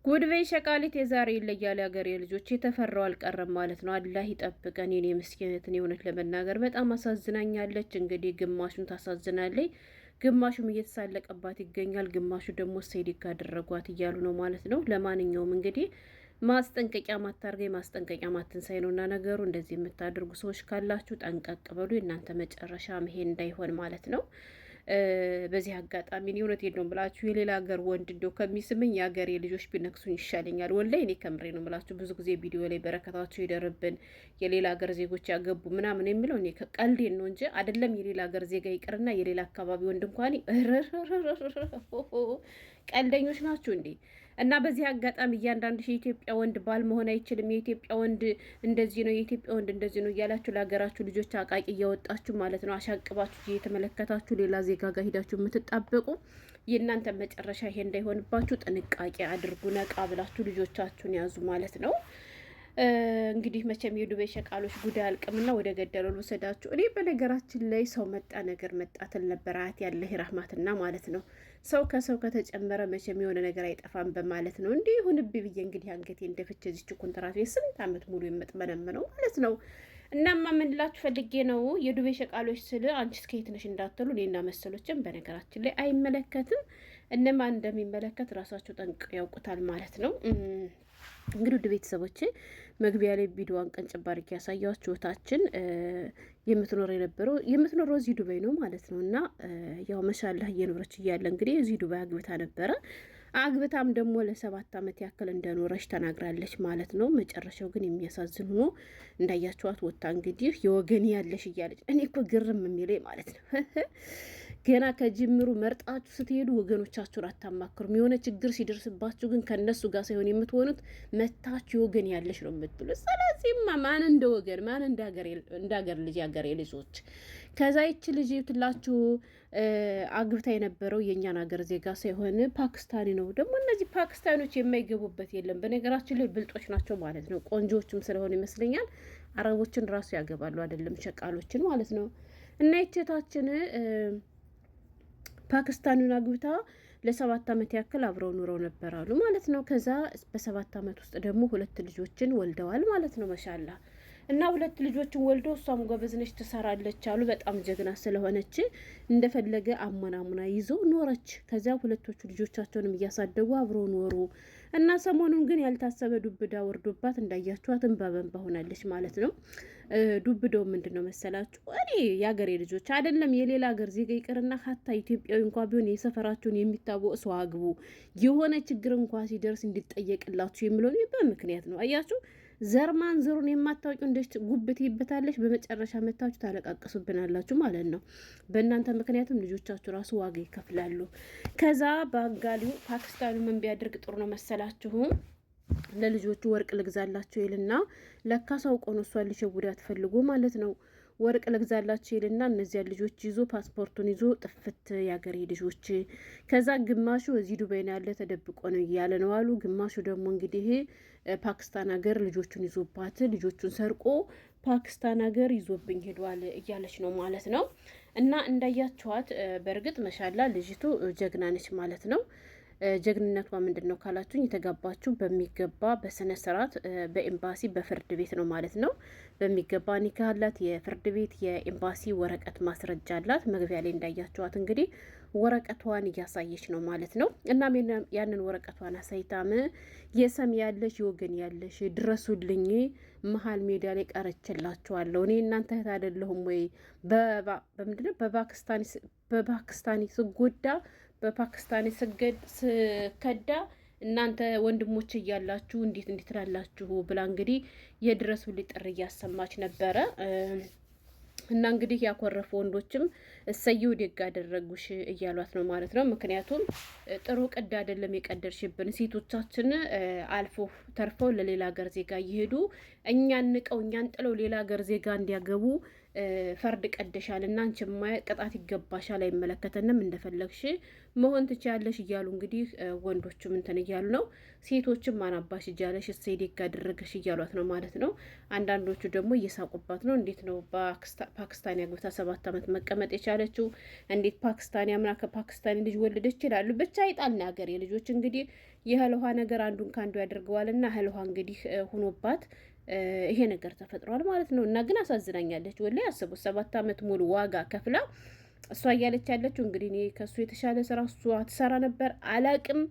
ጉድ በይ ሸቃሊት የዛሬ ይለያል። ሀገሬ ልጆች የተፈራው አልቀረም ማለት ነው። አላህ ይጠብቀን። የኔ ምስኪነትን የሆነች ለመናገር በጣም አሳዝናኛለች። እንግዲህ ግማሹን ታሳዝናለች፣ ግማሹም እየተሳለቀባት ይገኛል። ግማሹ ደግሞ ሰይድ አደረጓት እያሉ ነው ማለት ነው። ለማንኛውም እንግዲህ ማስጠንቀቂያ ማታርገኝ ማስጠንቀቂያ ማትንሳይ ነውና ነገሩ። እንደዚህ የምታደርጉ ሰዎች ካላችሁ ጠንቀቅ በሉ። የእናንተ መጨረሻ መሄድ እንዳይሆን ማለት ነው። በዚህ አጋጣሚ እኔ እውነቴን ነው ብላችሁ የሌላ ሀገር ወንድ እንደው ከሚስምኝ የሀገሬ ልጆች ቢነክሱኝ ይሻለኛል። ወላሂ እኔ ከምሬ ነው ብላችሁ ብዙ ጊዜ ቪዲዮ ላይ በረከታችሁ ይደርብን የሌላ ሀገር ዜጎች ያገቡ ምናምን የሚለው እኔ ቀልዴን ነው እንጂ አይደለም። የሌላ ሀገር ዜጋ ይቅርና የሌላ አካባቢ ወንድ እንኳን ቀልደኞች ናችሁ እንዴ! እና በዚህ አጋጣሚ እያንዳንዱ የኢትዮጵያ ወንድ ባል መሆን አይችልም፣ የኢትዮጵያ ወንድ እንደዚህ ነው፣ የኢትዮጵያ ወንድ እንደዚህ ነው እያላችሁ ለሀገራችሁ ልጆች አቃቂ እያወጣችሁ ማለት ነው አሻቅባችሁ እየተመለከታችሁ ሌላ ዜጋ ጋር ሂዳችሁ የምትጣበቁ የእናንተ መጨረሻ ይሄ እንዳይሆንባችሁ ጥንቃቄ አድርጉ። ነቃ ብላችሁ ልጆቻችሁን ያዙ ማለት ነው። እንግዲህ መቼም የዱቤ ሸቃሎች ጉዳይ አልቅምና ወደ ገደለው ልውሰዳችሁ። እኔ በነገራችን ላይ ሰው መጣ ነገር መጣትል ነበር አያት ያለ ራህማትና ማለት ነው። ሰው ከሰው ከተጨመረ መቼም የሆነ ነገር አይጠፋም በማለት ነው እንዲህ ሁንብ ብዬ እንግዲህ አንገቴ እንደፍቼ እዚች ኮንትራት ስንት ዓመት ሙሉ የምጥመነምነው ማለት ነው። እናማ ምን ላችሁ ፈልጌ ነው የዱቤ ሸቃሎች ስል አንቺ እስከየት ነሽ እንዳትሉ እኔና መሰሎችም በነገራችን ላይ አይመለከትም። እነማን እንደሚመለከት ራሳቸው ጠንቅ ያውቁታል ማለት ነው። እንግዲህ ውድ ቤተሰቦች መግቢያ ላይ ቪዲዮዋን ቀንጨብ አድርጌ ያሳያችሁ እህታችን የምትኖረው እዚህ ዱባይ ነው ማለት ነው። እና ያው መሻላህ እየኖረች እያለ እንግዲህ እዚህ ዱባይ አግብታ ነበረ። አግብታም ደግሞ ለ7 ዓመት ያክል እንደኖረች ተናግራለች ማለት ነው። መጨረሻው ግን የሚያሳዝን ሆኖ እንዳያቸዋት ወጣ እንግዲህ የወገን ያለሽ እያለች እኔ እኮ ግርም የሚለኝ ማለት ነው ገና ከጅምሩ መርጣችሁ ስትሄዱ ወገኖቻችሁን አታማክሩም። የሆነ ችግር ሲደርስባችሁ ግን ከነሱ ጋር ሳይሆን የምትሆኑት መታችሁ የወገን ያለሽ ነው የምትሉት። ስለዚህማ ማን እንደ ወገን ማን እንደ ሀገር ልጅ ያገሬ ልጆች ከዛ ይች ልጅ ትላችሁ አግብታ የነበረው የእኛን ሀገር ዜጋ ሳይሆን ፓኪስታኒ ነው። ደግሞ እነዚህ ፓኪስታኖች የማይገቡበት የለም። በነገራችን ላይ ብልጦች ናቸው ማለት ነው። ቆንጆዎችም ስለሆኑ ይመስለኛል አረቦችን ራሱ ያገባሉ አይደለም ሸቃሎችን ማለት ነው። እና ይችታችን ፓኪስታኑን አግብታ ለ7 ዓመት ያክል አብረው ኑረው ነበር አሉ ማለት ነው። ከዛ በ7 ዓመት ውስጥ ደግሞ 2 ልጆችን ወልደዋል ማለት ነው። መሻላ እና 2 ልጆችን ወልዶ እሷም ጎበዝ ነች ትሰራለች አሉ። በጣም ጀግና ስለሆነች እንደፈለገ አሞናሙና ይዞ ኖረች። ከዚያ 2ቶቹ ልጆቻቸውንም እያሳደጉ አብረው ኖሩ እና ሰሞኑን ግን ያልታሰበ ዱብዳ ወርዶባት እንዳያችኋት እንባ በንባ ሆናለች ማለት ነው። ዱብዳው ምንድን ነው መሰላችሁ? እኔ የሀገሬ ልጆች አይደለም የሌላ ሀገር ዜጋ ይቅርና ሀታ ኢትዮጵያዊ እንኳ ቢሆን የሰፈራቸውን የሚታወቅ ሰው አግቡ። የሆነ ችግር እንኳ ሲደርስ እንዲጠየቅላችሁ የሚለው በምክንያት ነው። አያችሁ ዘርማን ዘሩን የማታውቂው እንደች ጉብት ይበታለች። በመጨረሻ መታችሁ ታለቃቅሱብናላችሁ ማለት ነው። በእናንተ ምክንያትም ልጆቻችሁ ራሱ ዋጋ ይከፍላሉ። ከዛ በአጋሊው ፓኪስታኑ ምን ቢያደርግ ጥሩ ነው መሰላችሁ? ለልጆቹ ወርቅ ልግዛላቸው ይልና ለካ ሰው ቆኖ እሷን ሊሸውዳት ፈልጎ ማለት ነው። ወርቅ ልግዛላችሁ ይልና እነዚያ ልጆች ይዞ ፓስፖርቱን ይዞ ጥፍት ያገሬ ልጆች። ከዛ ግማሹ እዚህ ዱባይ ነው ያለ ተደብቆ ነው እያለ ነው አሉ። ግማሹ ደግሞ እንግዲህ ፓኪስታን ሀገር ልጆቹን ይዞባት ልጆቹን ሰርቆ ፓኪስታን ሀገር ይዞብኝ ሄዷል እያለች ነው ማለት ነው። እና እንዳያችኋት በእርግጥ መሻላ ልጅቱ ጀግና ነች ማለት ነው። ጀግንነቷ ምንድን ነው ካላችሁኝ የተጋባችሁ በሚገባ በስነ ስርዓት በኤምባሲ በፍርድ ቤት ነው ማለት ነው። በሚገባ ኒካህ አላት። የፍርድ ቤት የኤምባሲ ወረቀት ማስረጃ አላት። መግቢያ ላይ እንዳያችኋት እንግዲህ ወረቀቷን እያሳየች ነው ማለት ነው። እናም ያንን ወረቀቷን አሳይታም የሰም ያለሽ የወገን ያለሽ ድረሱልኝ፣ መሀል ሜዳ ላይ ቀረችላችኋለሁ። እኔ እናንተ እህት አይደለሁም ወይ? በምንድነው በፓኪስታኒ ስጎዳ በፓኪስታኒ ስከዳ እናንተ ወንድሞች እያላችሁ እንዴት ትላላችሁ ብላ እንግዲህ የድረሱልኝ ጥሪ እያሰማች ነበረ። እና እንግዲህ ያኮረፉ ወንዶችም እሰየው ደግ አደረጉሽ እያሏት ነው ማለት ነው። ምክንያቱም ጥሩ ቅድ አይደለም የቀደርሽብን። ሴቶቻችን አልፎ ተርፈው ለሌላ ሀገር ዜጋ እየሄዱ እኛን ንቀው እኛን ጥለው ሌላ ሀገር ዜጋ እንዲያገቡ ፈርድ ቀደሻል እና አንቺማ ቅጣት ይገባሻል፣ አይመለከተንም፣ እንደፈለግሽ መሆን ትችያለሽ እያሉ እንግዲህ ወንዶቹም እንትን እያሉ ነው። ሴቶችም ማናባሽ እያለሽ ሴዴግ አደረገሽ እያሏት ነው ማለት ነው። አንዳንዶቹ ደግሞ እየሳቁባት ነው። እንዴት ነው ፓኪስታኒ አግብታ 7 ዓመት መቀመጥ የቻለችው? እንዴት ፓኪስታኒ አምና ከፓኪስታኒ ልጅ ወለደች ይችላሉ። ብቻ ይጣል ሀገር የልጆች እንግዲህ የእህል ውሃ ነገር አንዱን ከአንዱ ያደርገዋልና እህል ውሃ እንግዲህ ሁኖባት ይሄ ነገር ተፈጥሯል ማለት ነው። እና ግን አሳዝናኛለች ወላሂ። ያሰቡት 7 ዓመት ሙሉ ዋጋ ከፍላ እሷ እያለች ያለችው እንግዲህ እኔ ከእሱ የተሻለ ስራ እሷ ትሰራ ነበር አላቅም።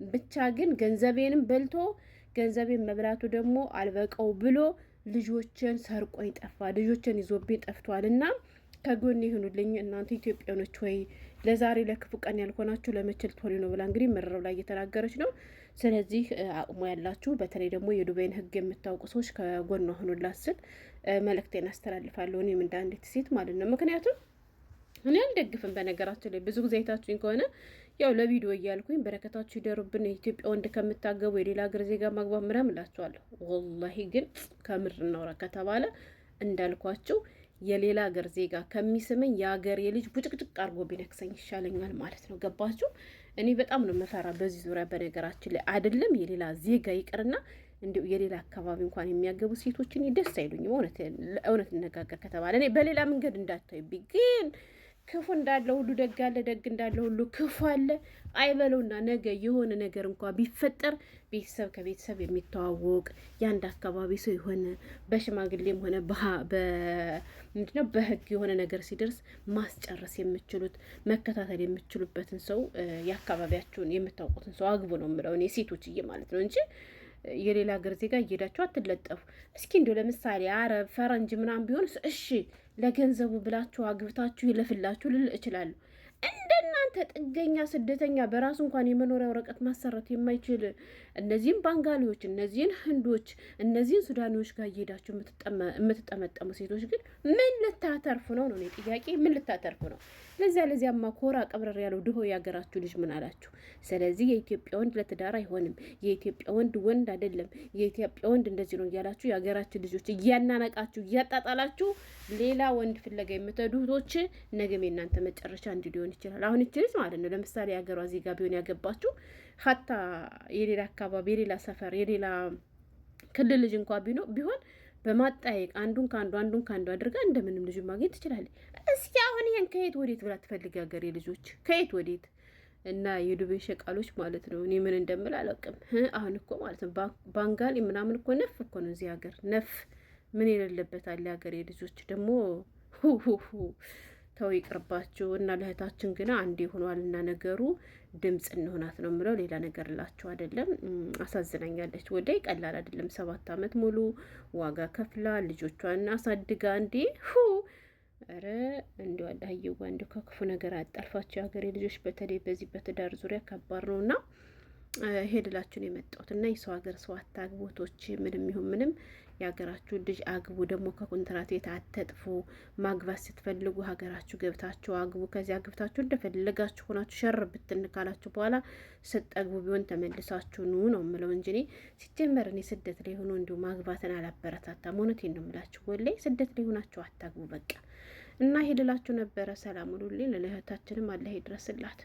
ብቻ ግን ገንዘቤንም በልቶ ገንዘቤን መብላቱ ደግሞ አልበቀው ብሎ ልጆችን ሰርቆኝ ጠፋ፣ ልጆችን ይዞብኝ ጠፍቷል። እና ከጎን ይሁኑልኝ እናንተ ኢትዮጵያኖች ወይ ለዛሬ ለክፉ ቀን ያልሆናችሁ ለመችል ቶሎ ነው ብላ እንግዲህ ምርረው ላይ እየተናገረች ነው። ስለዚህ አቅሙ ያላችሁ በተለይ ደግሞ የዱባይን ሕግ የምታውቁ ሰዎች ከጎኗ ሆኑላት ስል መልእክቴን አስተላልፋለሁ። እኔም እንደ አንዲት ሴት ማለት ነው። ምክንያቱም እኔ አልደግፍም። በነገራችን ላይ ብዙ ጊዜ አይታችሁኝ ከሆነ ያው ለቪዲዮ እያልኩኝ በረከታችሁ ይደሩብን የኢትዮጵያ ወንድ ከምታገቡ የሌላ ሀገር ዜጋ ማግባት ምናምን እላችኋለሁ። ወላሂ ግን ከምር እናውራ ከተባለ እንዳልኳችሁ የሌላ ሀገር ዜጋ ከሚስመኝ የሀገር የልጅ ቡጭቅጭቅ አድርጎ ቢነክሰኝ ይሻለኛል ማለት ነው። ገባችሁ? እኔ በጣም ነው መፈራ በዚህ ዙሪያ። በነገራችን ላይ አይደለም የሌላ ዜጋ ይቅርና እንዲሁ የሌላ አካባቢ እንኳን የሚያገቡ ሴቶችን ደስ አይሉኝም። እውነት እነጋገር ከተባለ እኔ በሌላ መንገድ እንዳታዩብኝ ግን ክፉ እንዳለ ሁሉ ደግ አለ፣ ደግ እንዳለ ሁሉ ክፉ አለ። አይበለውና ነገ የሆነ ነገር እንኳ ቢፈጠር ቤተሰብ ከቤተሰብ የሚተዋወቅ የአንድ አካባቢ ሰው የሆነ በሽማግሌም ሆነ ምንድነው በህግ የሆነ ነገር ሲደርስ ማስጨረስ የምችሉት መከታተል የምችሉበትን ሰው የአካባቢያችሁን የምታውቁትን ሰው አግቡ ነው የምለው እኔ ሴቶችዬ ማለት ነው እንጂ የሌላ ሀገር ዜጋ እየሄዳችሁ አትለጠፉ። እስኪ እንዲሁ ለምሳሌ አረብ ፈረንጅ ምናምን ቢሆንስ እሺ ለገንዘቡ ብላችሁ አግብታችሁ ይለፍላችሁ ልል እችላለሁ። እንደናንተ ጥገኛ ስደተኛ በራሱ እንኳን የመኖሪያ ወረቀት ማሰራት የማይችል እነዚህም ባንጋሊዎች፣ እነዚህን ህንዶች፣ እነዚህን ሱዳኒዎች ጋር እየሄዳችሁ የምትጠመጠሙ ሴቶች ግን ምን ልታተርፉ ነው ነው ጥያቄ። ምን ልታተርፉ ነው? ለዚያማ ኮራ ቀብረር ያለው ድሆ የሀገራችሁ ልጅ ምን አላችሁ? ስለዚህ የኢትዮጵያ ወንድ ለትዳር አይሆንም፣ የኢትዮጵያ ወንድ አይደለም፣ የኢትዮጵያ ወንድ እንደዚህ ነው እያላችሁ የሀገራችሁ ልጆች እያናነቃችሁ እያጣጣላችሁ ሌላ ወንድ ፍለጋ የምትሄዱ እህቶች ነገም የእናንተ መጨረሻ እንዲህ ሊሆን ይችላል። አሁን ይችልች ማለት ነው። ለምሳሌ የሀገሯ ዜጋ ቢሆን ያገባችሁ ሀታ የሌላ አካባቢ የሌላ ሰፈር የሌላ ክልል ልጅ እንኳ ቢሆን በማጣየቅ አንዱን ከአንዱ አድርጋ እንደምንም ልጅ ማግኘት ትችላለች። እስኪ አሁን ይሄን ከየት ወዴት ብላ ትፈልግ ሀገሬ ልጆች ከየት ወዴት እና የዱቤ ሸቃሎች ማለት ነው። እኔ ምን እንደምል አላውቅም። አሁን እኮ ማለት ነው ባንጋሊ ምናምን እኮ ነፍ እኮ ነው እዚህ ሀገር ነፍ ምን የሌለበት አለ ሀገሬ ልጆች ደግሞ ተው ይቅርባችሁ። እና ለእህታችን ግን አንዴ ሆኗል እና ነገሩ ድምፅ እንሆናት ነው የምለው ሌላ ነገር ላችሁ አይደለም። አሳዝናኛለች። ወደ ቀላል አይደለም። 7 ዓመት ሙሉ ዋጋ ከፍላ ልጆቿን አሳድጋ እንዴ ኧረ እንዲሁ አዳየዋ እንዲሁ ከክፉ ነገር አያጣልፋቸው የሀገሬ ልጆች። በተለይ በዚህ በትዳር ዙሪያ ከባድ ነው እና ሄድላችሁን የመጣሁት እና የሰው ሀገር ሰው አታግቦቶች ምንም ይሁን ምንም የሀገራችሁ ልጅ አግቡ። ደግሞ ከኮንትራት ቤት አትጥፉ። ማግባት ስትፈልጉ ሀገራችሁ ገብታችሁ አግቡ። ከዚያ ግብታችሁ እንደፈለጋችሁ ሆናችሁ ሸር ብትን ካላችሁ በኋላ ስጠግቡ ቢሆን ተመልሳችሁ ኑ ነው የምለው እንጂ እኔ ሲጀመር እኔ ስደት ላይ ሆኖ እንዲሁ ማግባትን አላበረታታም። እውነቴን ነው የምላችሁ። ወላሂ ስደት ላይ ሆናችሁ አታግቡ በቃ። እና ሄድላችሁ ነበረ። ሰላም ሁኑልኝ። ለእህታችንም አላህ ይድረስላት።